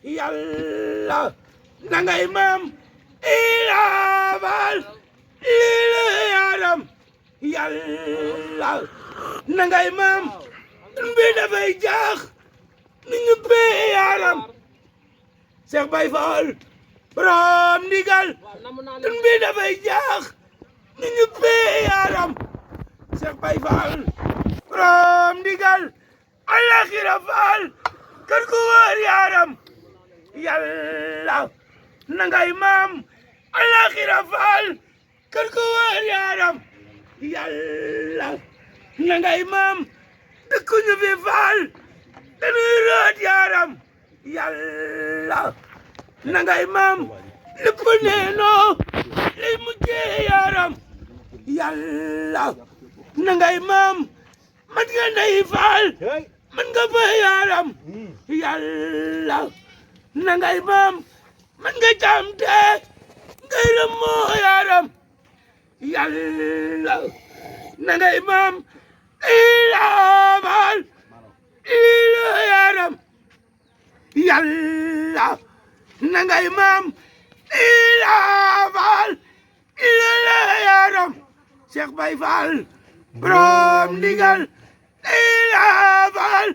yàlla nangay maam ilaabal lila yaram yàlla nangay maam bi dafay jaax ni ñu bee yaram Cheikh Baye Fall borom ndigal bi dafay jaax ni ñu bee yaram Cheikh Baye Fall borom ndigal alaxira Fall kër gu wër yaram yàlla nangay maam alaxira Fall kër gu wër yaram yàlla nangay maam dëkku ñu fi Fall dañuy root yaram yàlla nangay maam lépp neenoo lay mujjee yaram yàlla nangay maam man nga ndey Fall man nga fa yaram yàlla nangay maam man nga camte ngay rëmmoo yaram yàlla nangay maam ilaabal ila yaram yàlla nangay maam ilaabal ila yaram Cheikh Baye Fall borom ndigal ilaabal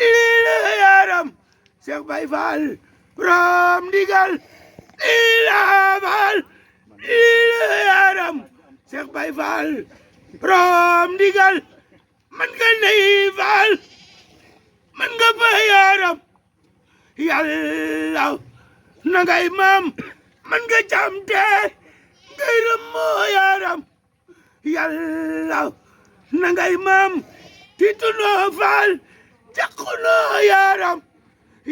ila yaram Cheikh Baye Fall borom ndigal ilaabal ila yaram Cheikh Baye Fall borom ndigal man nga ndey Fall man nga fa yaram yàlla nangay maam man nga camte ngay rëmmoo yaram yàlla nangay maam tiitunoo Fall caqunoo yaram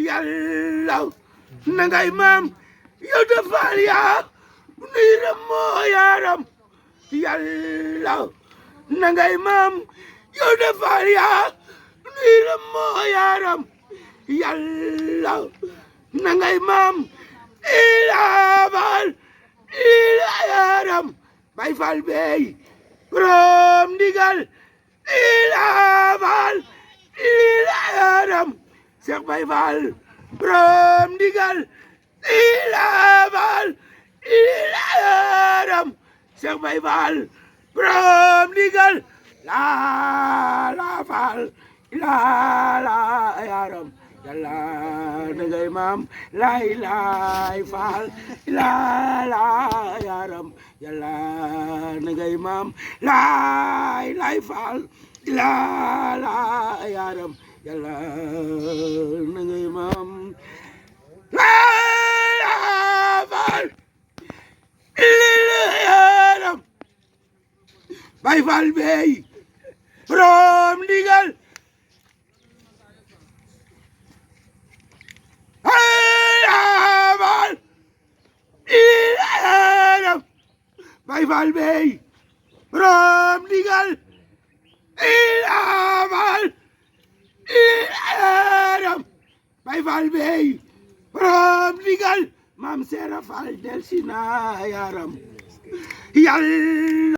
yàlla nangay maam yow de Fall yaa nuy rëmmoo yaram yàlla nangay maam yow de Fall yaa nuy rëmmoo yaram yàlla nangay maam ilaabal ila yaram Baye Fall bey borom ndigal ilaabal ila yaram Cheikh Baye Fall borom ndigal ilaabal ila yaram Cheikh Baye Fall borom ndigal la Fall la yaram yàlla nangay maam lay Fall la yaram yàlla nangay maam lay Fall la yaram yàlla nangay maam la Fall la yaram Baye Fall bey borom ndigal Baye Fall bey borom ndigal ilaabal yaram Baye Fall bey borom ndigal Maam Seera Fall del si na yaram yàlla